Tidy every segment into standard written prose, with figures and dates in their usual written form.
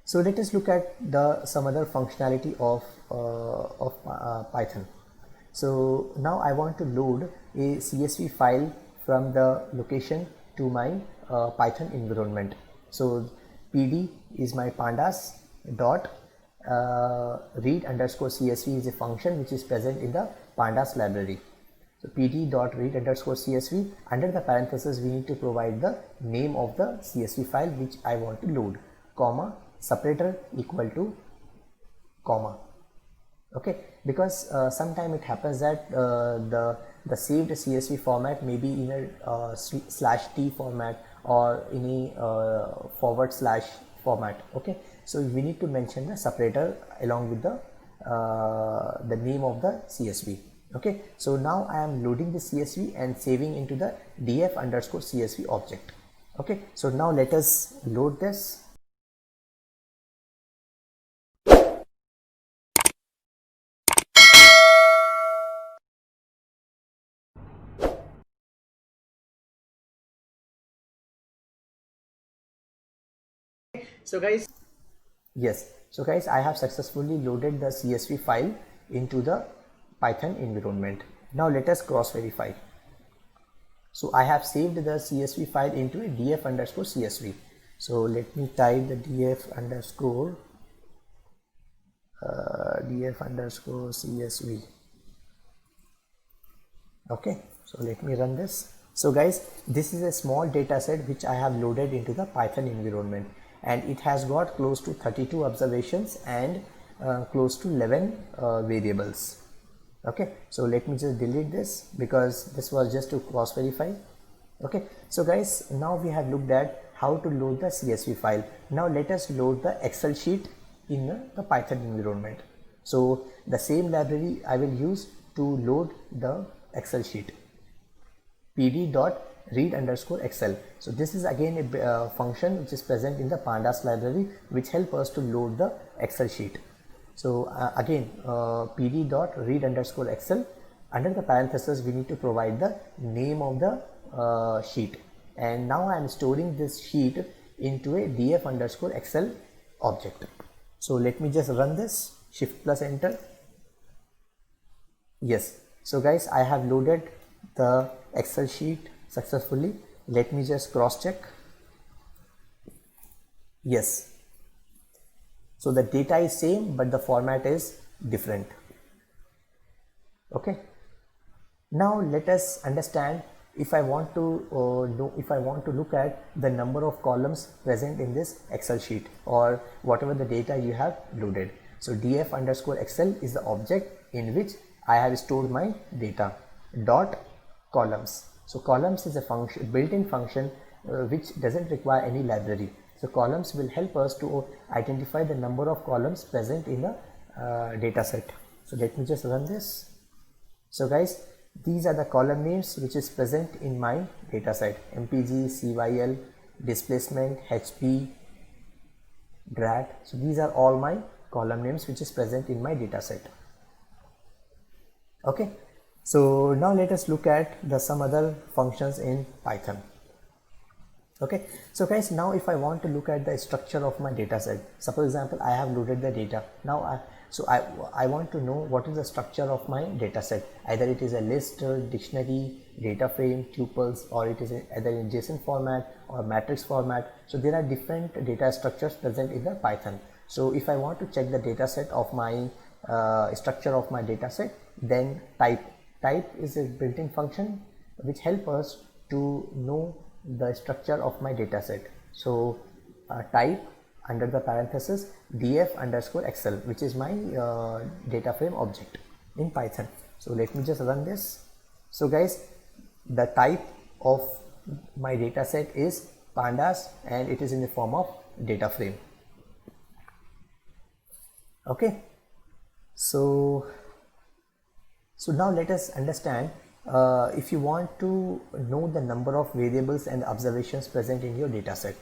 So let us look at the some other functionality of Python. So now I want to load a CSV file from the location to my Python environment. So PD is my pandas dot read underscore CSV is a function which is present in the pandas library. So pd dot read underscore CSV, under the parenthesis we need to provide the name of the CSV file which I want to load, comma, separator equal to comma. Okay, because sometime it happens that the saved CSV format may be in a /t format or any / format. Okay, so we need to mention the separator along with the name of the CSV. Okay, so now I am loading the CSV and saving into the df underscore CSV object. Okay, so now let us load this. So guys, yes, so guys, I have successfully loaded the CSV file into the Python environment. Now let us cross verify. So I have saved the CSV file into a df underscore CSV. So let me type the df underscore CSV. Okay, so let me run this. So guys, this is a small data set which I have loaded into the Python environment, and it has got close to 32 observations and close to 11 variables. Okay, so let me just delete this because this was just to cross verify. Okay, so guys, now we have looked at how to load the CSV file. Now let us load the Excel sheet in the Python environment. So the same library I will use to load the Excel sheet, pd.read underscore Excel. So this is again a function which is present in the pandas library which help us to load the Excel sheet. So again pd.read underscore Excel, under the parenthesis we need to provide the name of the sheet, and now I am storing this sheet into a df underscore Excel object. So let me just run this, shift plus enter. Yes, so guys, I have loaded the Excel sheet successfully. Let me just cross check. Yes, so the data is same but the format is different. Okay, now let us understand if I want to look at the number of columns present in this Excel sheet or whatever the data you have loaded. So df underscore Excel is the object in which I have stored my data, dot columns. So columns is a function, built-in function which doesn't require any library. So columns will help us to identify the number of columns present in the data set. So let me just run this. So guys, these are the column names which is present in my data set: mpg, cyl, displacement, hp, drat. So these are all my column names which is present in my data set. Okay, so now let us look at some other functions in Python. Okay, so guys, now if I want to look at the structure of my data set, suppose example I have loaded the data. Now I want to know what is the structure of my data set. Either it is a list, dictionary, data frame, tuples, or it is either in JSON format or matrix format. So there are different data structures present in the Python. So if I want to check the data set of my structure of my data set, then type is a built-in function which help us to know the structure of my data set. So type under the parenthesis df underscore Excel, which is my data frame object in Python. So let me just run this. So guys, the type of my data set is pandas and it is in the form of data frame. Okay, so now let us understand if you want to know the number of variables and observations present in your data set.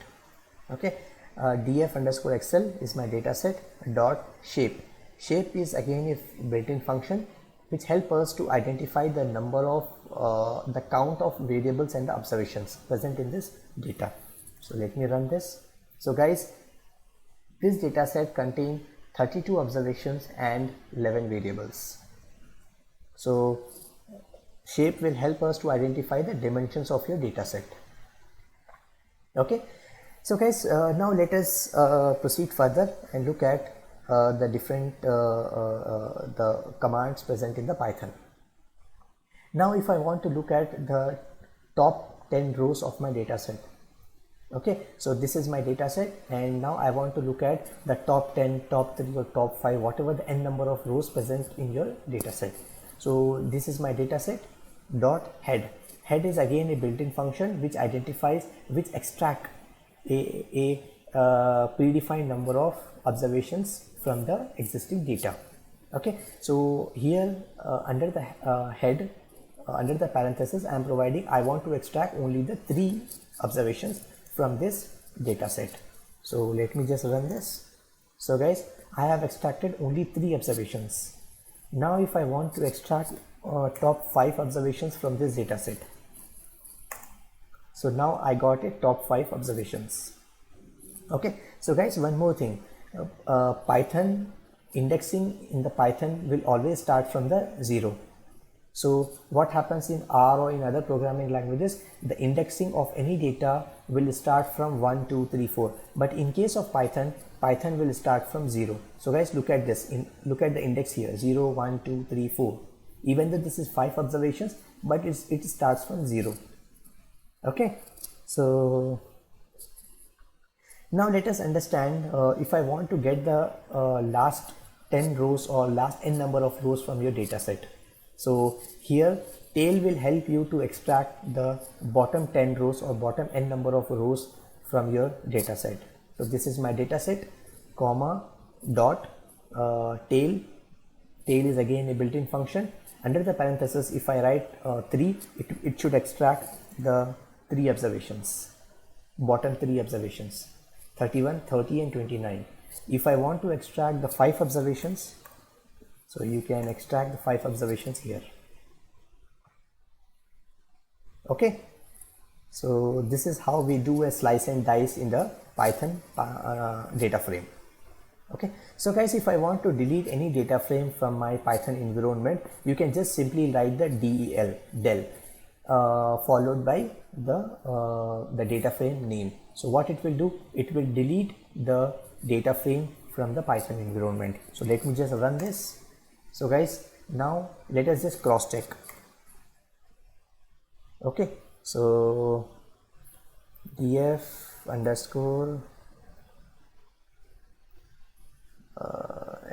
Okay, df underscore Excel is my data set, dot shape. Shape is again a built-in function which help us to identify the number of the count of variables and the observations present in this data. So let me run this. So guys, This dataset contains 32 observations and 11 variables. So shape will help us to identify the dimensions of your dataset. Okay, so guys, now let us proceed further and look at the different the commands present in the Python. Now if I want to look at the top 10 rows of my dataset, okay, so this is my dataset, and now I want to look at the top 10, top 3 or top 5, whatever the n number of rows present in your dataset. So this is my dataset dot head. Head is again a built-in function which identifies, which extract a predefined number of observations from the existing data. Okay, so here under the head, under the parenthesis, I am providing I want to extract only the 3 observations from this data set. So let me just run this. So guys, I have extracted only 3 observations. Now if I want to extract top 5 observations from this data set, so now I got a top 5 observations. Okay, so guys, one more thing, Python indexing in the Python will always start from the 0. So what happens in R or in other programming languages, the indexing of any data will start from 1, 2, 3, 4. But in case of Python, Python will start from 0. So guys, look at this. Look at the index here, 0, 1, 2, 3, 4. Even though this is 5 observations, but it starts from 0. Okay, so now let us understand, if I want to get the last 10 rows or last n number of rows from your data set. So here tail will help you to extract the bottom 10 rows or bottom n number of rows from your data set. So this is my data set, comma, dot, tail. Tail is again a built-in function. Under the parenthesis, if I write 3, it should extract the 3 observations, bottom 3 observations, 31, 30 and 29. If I want to extract the 5 observations, so you can extract the 5 observations here. Okay, so this is how we do a slice and dice in the Python data frame. Okay, so guys, if I want to delete any data frame from my Python environment, you can just simply write the del followed by the data frame name. So what it will do, it will delete the data frame from the Python environment. So let me just run this. So guys, now let us just cross check. Okay, so df underscore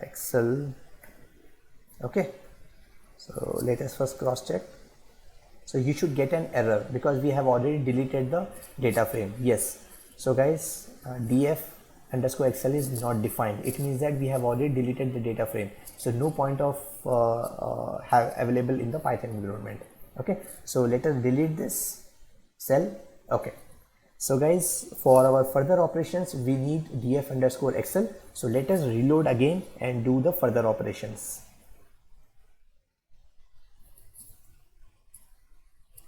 excel. Okay, so let us first cross check. So you should get an error because we have already deleted the data frame. Yes, so guys, df underscore excel is not defined. It means that we have already deleted the data frame, so no point of have available in the Python environment. Okay, so let us delete this cell. Okay, so guys, for our further operations we need df underscore excel. So let us reload again and do the further operations.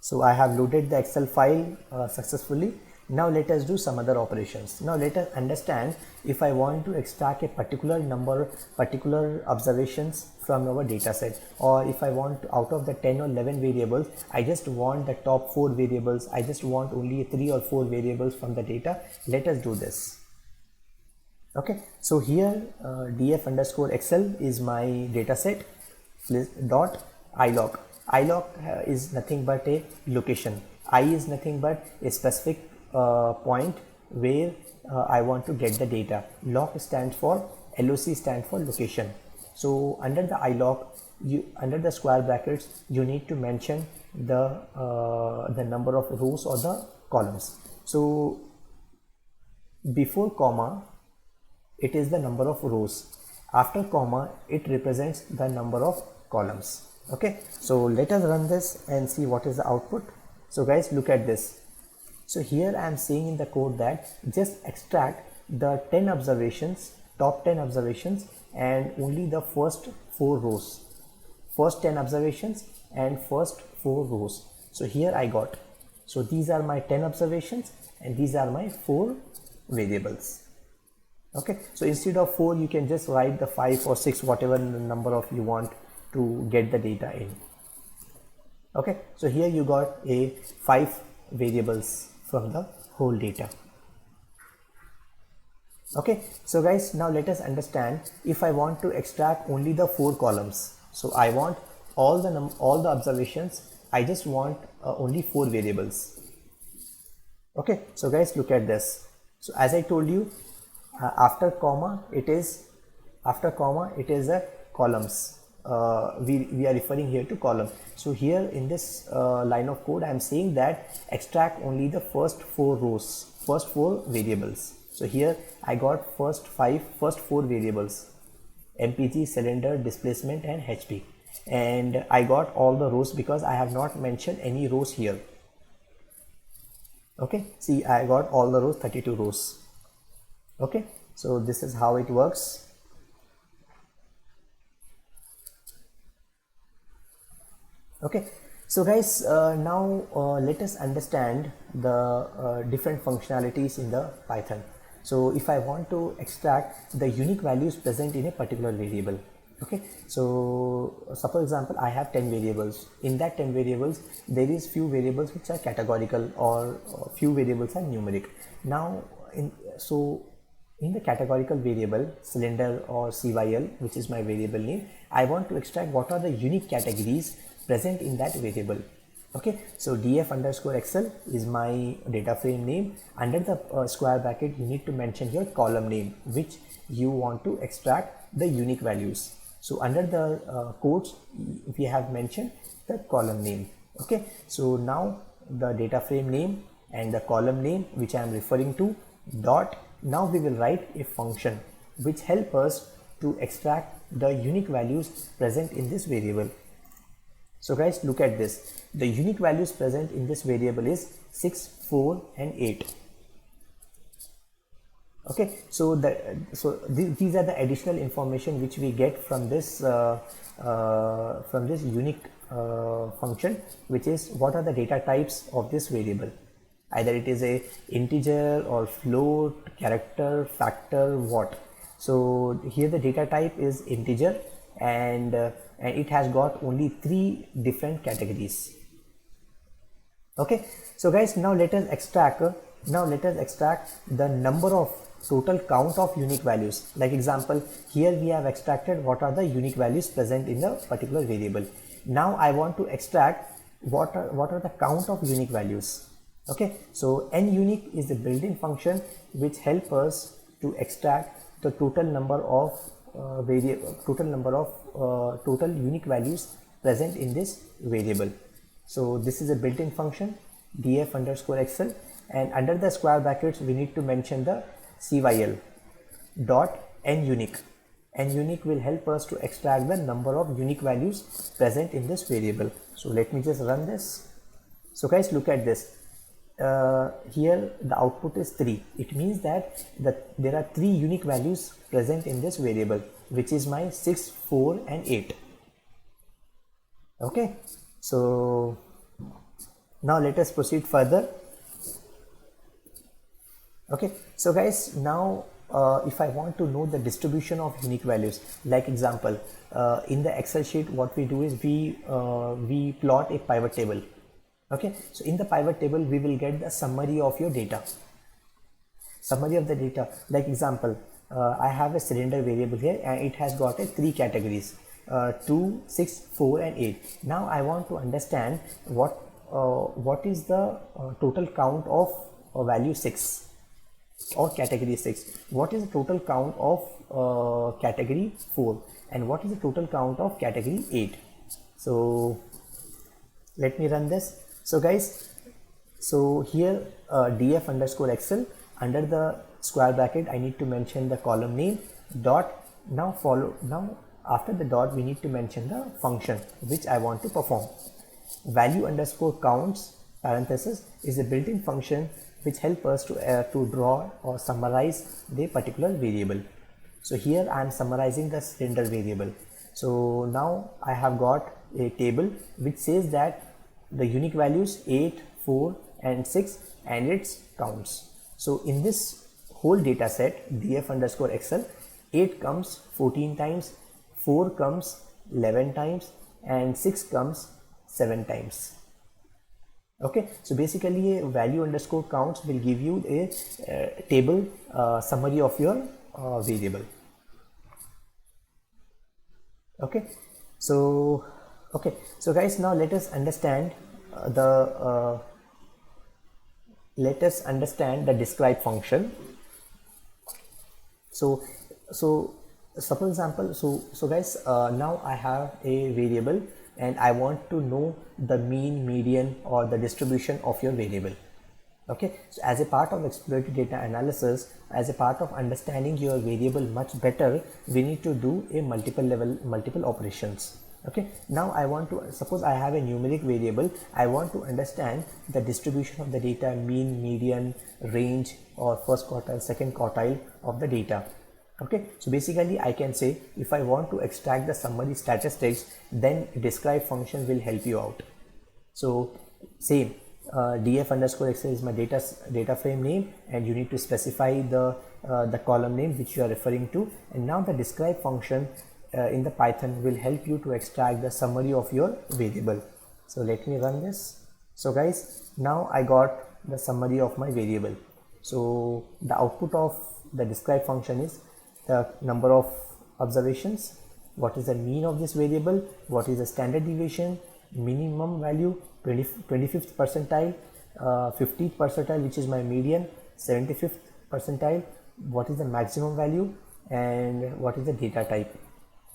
So I have loaded the Excel file successfully. Now let us do some other operations. Now let us understand, if I want to extract a particular number, particular observations from our data set, or if I want to, out of the 10 or 11 variables, I just want the top 4 variables, I just want only 3 or 4 variables from the data. Let us do this. Okay, so here df underscore excel is my data set dot ilog. Ilog is nothing but a location. I is nothing but a specific point where I want to get the data. Loc stands for, LOC stands for location. So under the ilog, under the square brackets, you need to mention the number of rows or the columns. So before comma, it is the number of rows. After comma, it represents the number of columns. Okay, so let us run this and see what is the output. So guys, look at this. So here I am saying in the code that just extract the 10 observations, top 10 observations, and only the first 4 rows, first 10 observations and first 4 rows. So here I got, so these are my 10 observations and these are my 4 variables. Okay, so instead of 4 you can just write the 5 or 6, whatever number of you want to get the data in. Okay, so here you got a 5 variables from the whole data. Okay, so guys, now let us understand if I want to extract only the 4 columns. So I want all the observations. I just want only 4 variables. Okay, so guys, look at this. So as I told you, after comma it is a columns. We are referring here to column. So here in this line of code I am saying that extract only the first 4 rows, first 4 variables. So here I got first 4 variables: MPG, cylinder, displacement and HP, and I got all the rows because I have not mentioned any rows here. Okay, see, I got all the rows, 32 rows. Okay, so this is how it works. Okay, so guys, now let us understand the different functionalities in the Python. So if I want to extract the unique values present in a particular variable, okay, so suppose example I have 10 variables. In that 10 variables there is few variables which are categorical, or few variables are numeric. Now in the categorical variable cylinder or CYL, which is my variable name, I want to extract what are the unique categories present in that variable. Okay, so df_excel is my data frame name. Under the square bracket you need to mention your column name which you want to extract the unique values. So under the quotes we have mentioned the column name. Okay, so now the data frame name and the column name which I am referring to dot. Now we will write a function which help us to extract the unique values present in this variable. So guys, look at this. The unique values present in this variable is 6, 4 and 8. Okay, so these are the additional information which we get from this unique function, which is what are the data types of this variable. Either it is a integer or float, character, factor, what. So here the data type is integer, and it has got only 3 different categories. Okay, so guys, now let us extract the number of total count of unique values. Like example, here we have extracted what are the unique values present in the particular variable. Now I want to extract what are the count of unique values. Okay, so NUnique is the built-in function which help us to extract the total number of total unique values present in this variable. So this is a built-in function df_excel, and under the square brackets we need to mention the CYL dot NUnique. NUnique will help us to extract the number of unique values present in this variable. So let me just run this. So guys, look at this. Here the output is 3. It means that there are 3 unique values present in this variable, which is my 6, 4 and 8. Okay, so now let us proceed further. Okay, so guys, now if I want to know the distribution of unique values, like example, in the Excel sheet what we do is we plot a pivot table. Okay, so in the pivot table we will get the summary of your data, summary of the data. Like example, I have a cylinder variable here and it has got a 3 categories, 2, 6, 4 and 8. Now I want to understand what is the total count of value 6 or category 6, what is the total count of category 4, and what is the total count of category 8. So let me run this. So guys, so here df_excel, under the square bracket I need to mention the column name dot. Now after the dot we need to mention the function which I want to perform. Value_counts parenthesis is a built-in function which help us to draw or summarize the particular variable. So here I am summarizing the cylinder variable. So now I have got a table which says that the unique values 8, 4 and 6 and its counts. So in this whole data set df underscore excel, 8 comes 14 times, 4 comes 11 times, and 6 comes 7 times. Okay, so basically a value underscore counts will give you a table summary of your variable. Okay, so guys, now let us understand the describe function. So suppose example, so guys, now I have a variable and I want to know the mean, median, or the distribution of your variable. Okay, so as a part of exploratory data analysis, as a part of understanding your variable much better, we need to do a multiple operations. Okay, now I want to, suppose I have a numeric variable, I want to understand the distribution of the data, mean, median, range, or first quartile, second quartile of the data. Okay, so basically I can say if I want to extract the summary statistics, then describe function will help you out. So same, df underscore excel is my data frame name, and you need to specify the column name which you are referring to, and now the describe function in the Python will help you to extract the summary of your variable. So let me run this. So guys, now I got the summary of my variable. So the output of the describe function is the number of observations, what is the mean of this variable, what is the standard deviation, minimum value, 25th percentile, 50th percentile which is my median, 75th percentile, what is the maximum value, and what is the data type.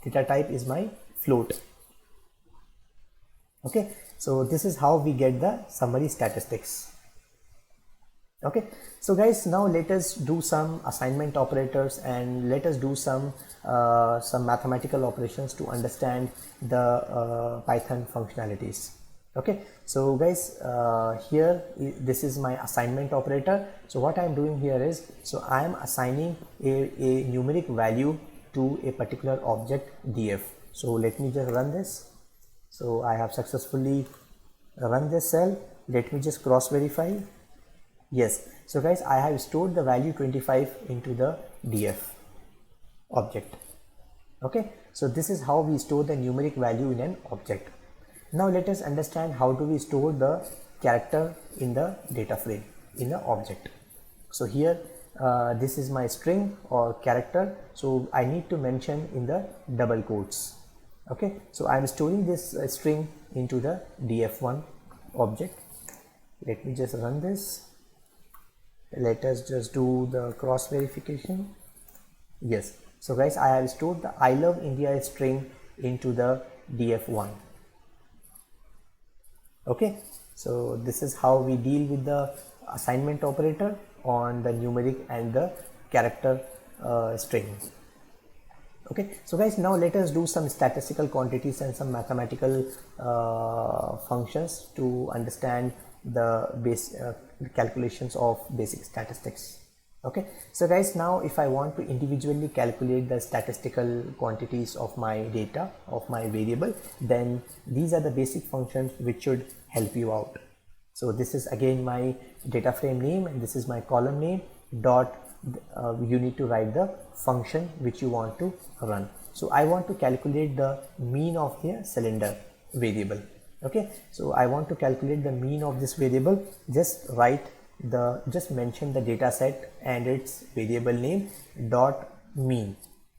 Data type is my float. Okay, so this is how we get the summary statistics. Okay, so guys, now let us do some assignment operators and let us do some mathematical operations to understand the Python functionalities. Okay, so guys, here this is my assignment operator. So what I am doing here is, so I am assigning a numeric value to a particular object df. So let me just run this. So I have successfully run this cell. Let me just cross verify. Yes, so guys, I have stored the value 25 into the df object. Okay, so this is how we store the numeric value in an object. Now let us understand how do we store the character in the data frame in the object. So here this is my string or character, so I need to mention in the double quotes. Okay, so I am storing this string into the df1 object. Let me just run this. Let us just do the cross verification. Yes, so guys, I have stored the I love India string into the df1. Okay, so this is how we deal with the assignment operator on the numeric and the character string. Okay, so guys, now let us do some statistical quantities and some mathematical functions to understand the base calculations of basic statistics. Okay, so guys, now if I want to individually calculate the statistical quantities of my data, of my variable, then these are the basic functions which should help you out. So this is again my data frame name and this is my column name dot you need to write the function which you want to run. So I want to calculate the mean of the cylinder variable. Okay, so I want to calculate the mean of this variable. Just mention the data set and its variable name dot mean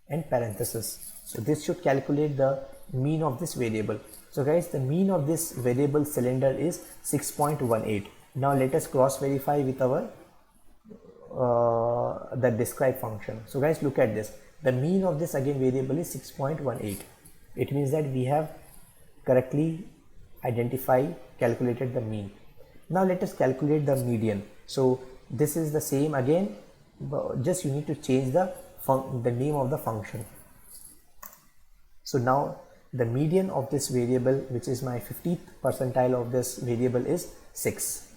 and parenthesis. So this should calculate the mean of this variable. So guys, the mean of this variable cylinder is 6.18. Now let us cross verify with our the describe function. So guys, look at this. The mean of this again variable is 6.18. It means that we have correctly calculated the mean. Now let us calculate the median. So this is the same again, but just you need to change the name of the function. So now the median of this variable, which is my 50th percentile of this variable, is 6.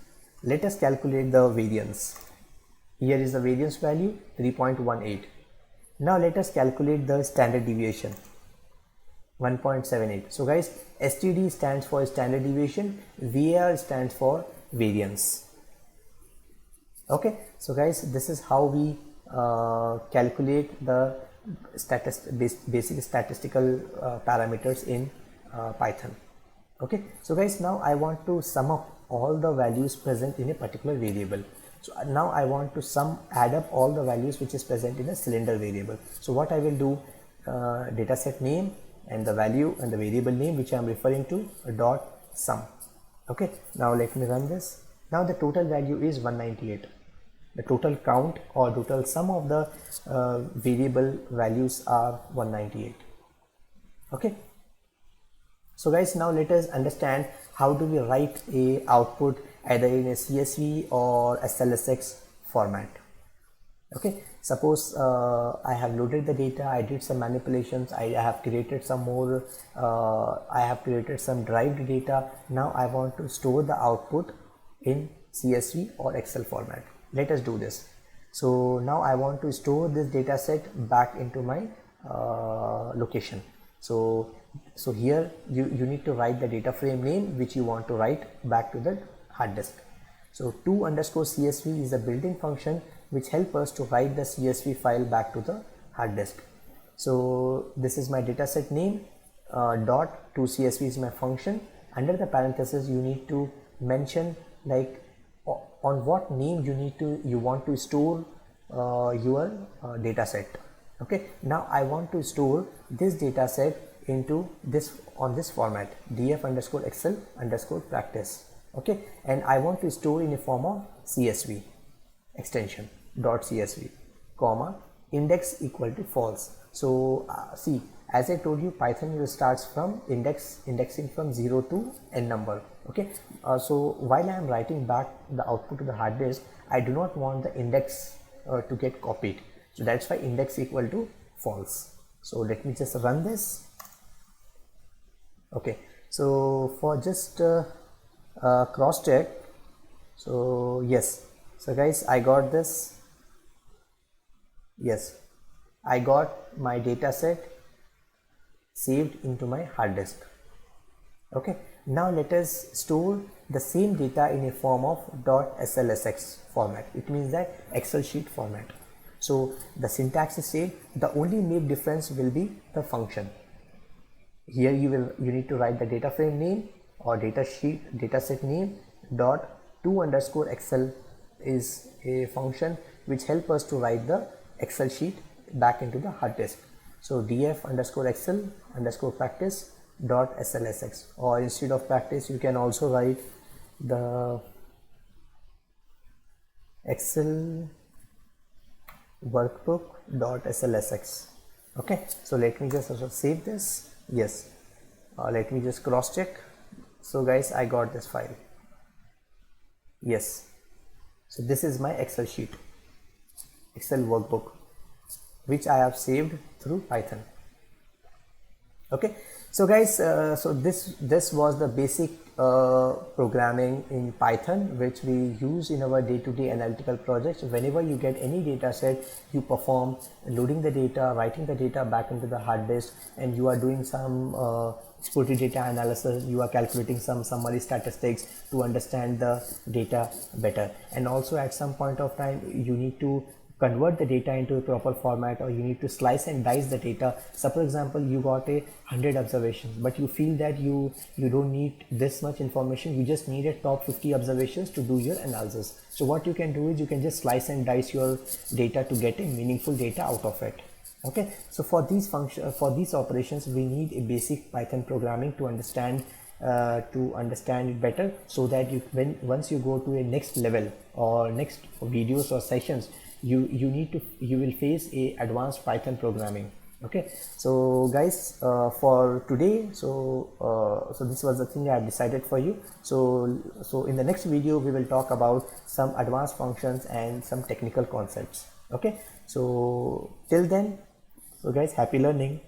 Let us calculate the variance. Here is the variance value 3.18. Now let us calculate the standard deviation 1.78. So guys, STD stands for standard deviation, VAR stands for variance. Okay, so guys, this is how we calculate the basic statistical parameters in Python. Okay, so guys, now I want to sum up all the values present in a particular variable. So now I want to add up all the values which is present in a cylinder variable. So what I will do, dataset name and the value and the variable name which I am referring to, dot sum. Okay, now let me run this. Now the total value is 198. The total count or total sum of the variable values are 198. Okay, so guys, now let us understand how do we write a output either in a CSV or SLSX format. Okay, suppose I have loaded the data, I did some manipulations, I have created some more, I have created some derived data. Now I want to store the output in CSV or Excel format. Let us do this. So now I want to store this data set back into my location. So here you need to write the data frame name which you want to write back to the hard disk. So to_CSV is a built-in function which helps us to write the CSV file back to the hard disk. So this is my dataset name, dot to_CSV is my function. Under the parenthesis you need to mention like on what name you want to store your data set. Okay, now I want to store this data set into this format, df_excel_practice. Okay, and I want to store in a form of CSV extension .csv, comma, index equal to false. So see, as I told you, Python starts from indexing from 0 to n number. Okay, so while I am writing back the output to the hard disk, I do not want the index to get copied. So that's why index equal to false. So let me just run this. Okay, so for just cross check, so yes, so guys, I got this. Yes, I got my data set saved into my hard disk. Okay, now let us store the same data in a form of .slsx format. It means that Excel sheet format. So the syntax is same. The only main difference will be the function. Here you need to write the data frame name or dataset name. Dot to_Excel is a function which helps us to write the Excel sheet back into the hard disk. So df_excel_practice .slsx, or instead of practice you can also write the Excel workbook.slsx. Okay, so let me just also save this. Yes, let me just cross check. So guys, I got this file. Yes, so this is my Excel sheet, Excel workbook, which I have saved through Python. Okay, so guys, so this was the basic programming in Python which we use in our day-to-day analytical projects. Whenever you get any data set, you perform loading the data, writing the data back into the hard disk, and you are doing some exploratory data analysis. You are calculating some summary statistics to understand the data better, and also at some point of time you need to convert the data into a proper format, or you need to slice and dice the data. So for example, you got 100 observations, but you feel that you don't need this much information, you just need a top 50 observations to do your analysis. So what you can do is you can just slice and dice your data to get a meaningful data out of it. Okay, so for these operations we need a basic Python programming to understand it better, so that once you go to a next level or next videos or sessions, you will face a advanced Python programming. Okay, so guys, for today, so this was the thing I have decided for you. So in the next video we will talk about some advanced functions and some technical concepts. Okay, so till then, so guys, happy learning.